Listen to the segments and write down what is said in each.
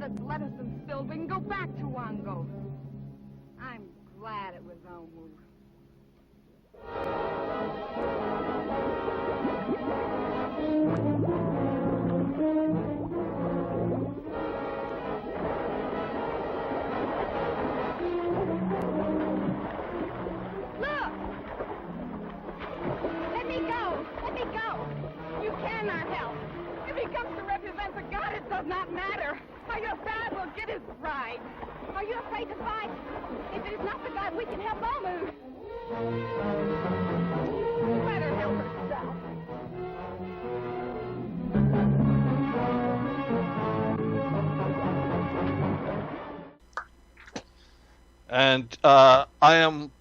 the blood has been spilled, we can go back to Wongo. I'm glad it was over. Look! Let me go! Let me go! You cannot help. If he comes to represent the God, it does not matter. Or your dad will get his bride. Are you afraid to fight? If it is not the God, we can help Omu. Let her help herself. And I am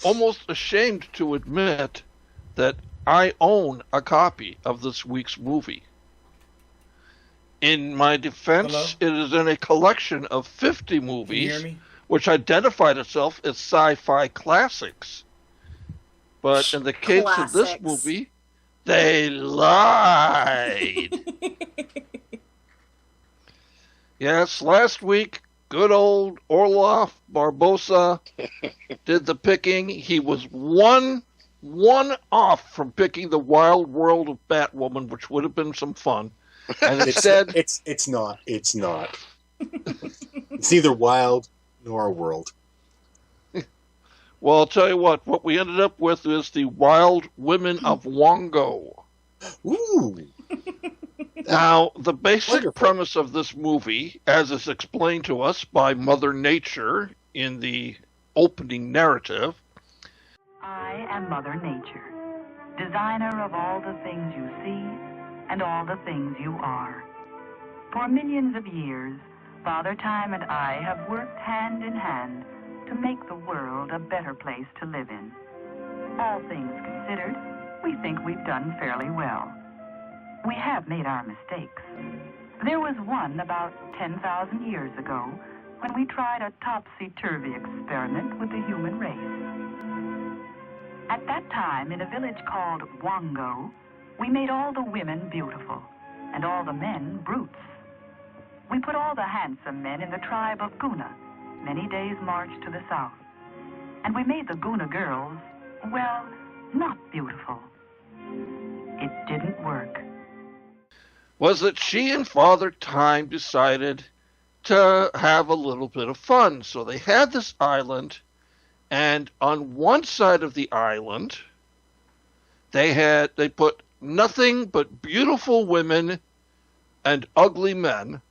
almost ashamed to admit that I own a copy of this week's movie. In my defense, It is in a collection of 50 movies, which identified itself as sci-fi classics. But in the case of this movie, they lied. Yes, last week, good old Orloff Barbosa did the picking. He was one off from picking the Wild World of Batwoman, which would have been some fun. And instead, it's not. It's not. It's neither wild nor a world. Well, I'll tell you what we ended up with is the Wild Women of Wongo. Ooh. Now, the basic premise of this movie, as is explained to us by Mother Nature in the opening narrative. I am Mother Nature, designer of all the things you see and all the things you are. For millions of years, Father Time and I have worked hand in hand to make the world a better place to live in. All things considered, we think we've done fairly well. We have made our mistakes. There was one about 10,000 years ago when we tried a topsy-turvy experiment with the human race. At that time, in a village called Wongo, we made all the women beautiful and all the men brutes. We put all the handsome men in the tribe of Guna, many days' march to the south. And we made the Guna girls, well, not beautiful. It didn't work. Was that she and Father Time decided to have a little bit of fun. So they had this island, and on one side of the island, they put nothing but beautiful women and ugly men.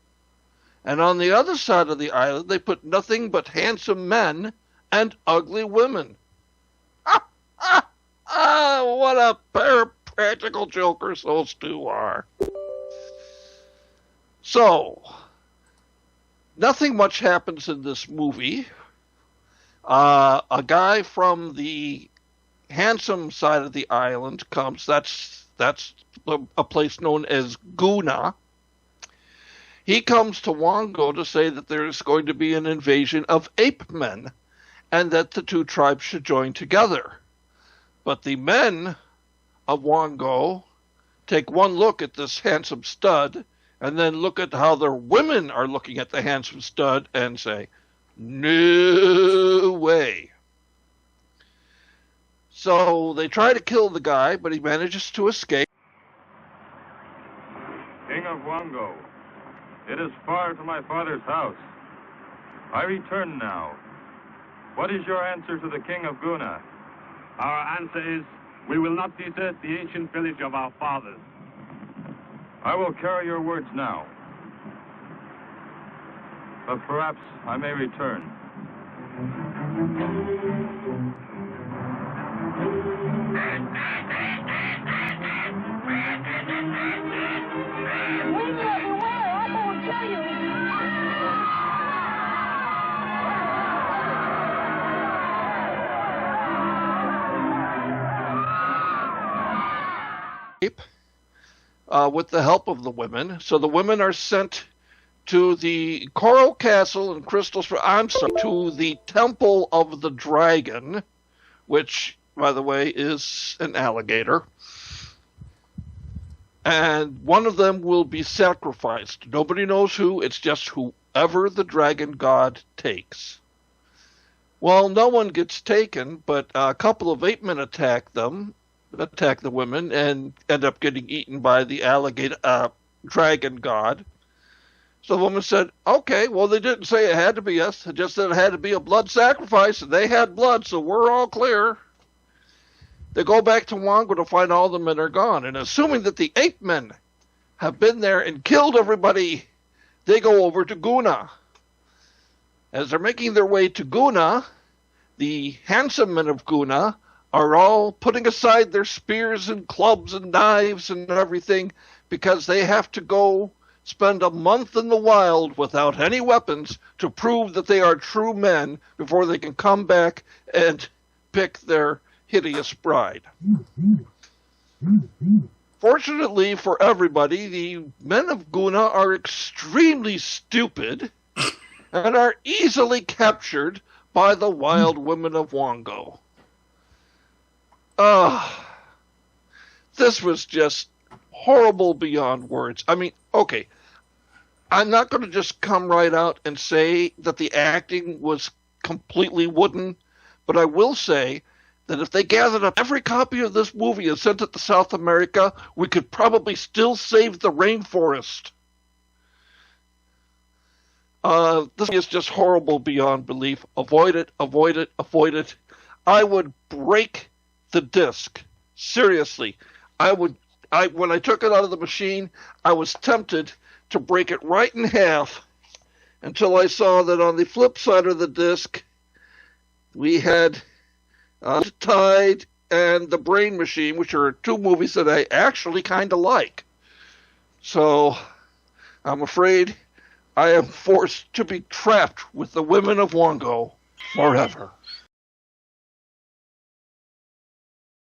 And on the other side of the island, they put nothing but handsome men and ugly women. What a pair of practical jokers those two are. So, nothing much happens in this movie. A guy from the handsome side of the island comes. That's a place known as Guna. He comes to Wongo to say that there's going to be an invasion of ape men and that the two tribes should join together. But the men of Wongo take one look at this handsome stud and then look at how their women are looking at the handsome stud and say, no way. So they try to kill the guy, but he manages to escape. King of Wongo, it is far to my father's house. I return now. What is your answer to the King of Guna? Our answer is, we will not desert the ancient village of our fathers. I will carry your words now. But perhaps I may return. With the help of the women. So the women are sent to the Coral Castle in to the Temple of the Dragon, which, by the way, is an alligator. And one of them will be sacrificed. Nobody knows who, it's just whoever the dragon god takes. Well, no one gets taken, but a couple of ape men attack the women, and end up getting eaten by the dragon god. So the woman said, okay, well, they didn't say it had to be us. It just said it had to be a blood sacrifice, and they had blood, so we're all clear. They go back to Wongo to find all the men are gone, and assuming that the ape men have been there and killed everybody, they go over to Guna. As they're making their way to Guna, the handsome men of Guna are all putting aside their spears and clubs and knives and everything because they have to go spend a month in the wild without any weapons to prove that they are true men before they can come back and pick their hideous bride. Fortunately for everybody, the men of Guna are extremely stupid and are easily captured by the Wild Women of Wongo. This was just horrible beyond words. I mean, okay, I'm not going to just come right out and say that the acting was completely wooden, but I will say that if they gathered up every copy of this movie and sent it to South America, we could probably still save the rainforest. This is just horrible beyond belief. Avoid it, avoid it, avoid it. I would break the disc. Seriously. When I took it out of the machine, I was tempted to break it right in half until I saw that on the flip side of the disc, we had Tide and The Brain Machine, which are two movies that I actually kind of like. So I'm afraid I am forced to be trapped with the women of Wongo forever.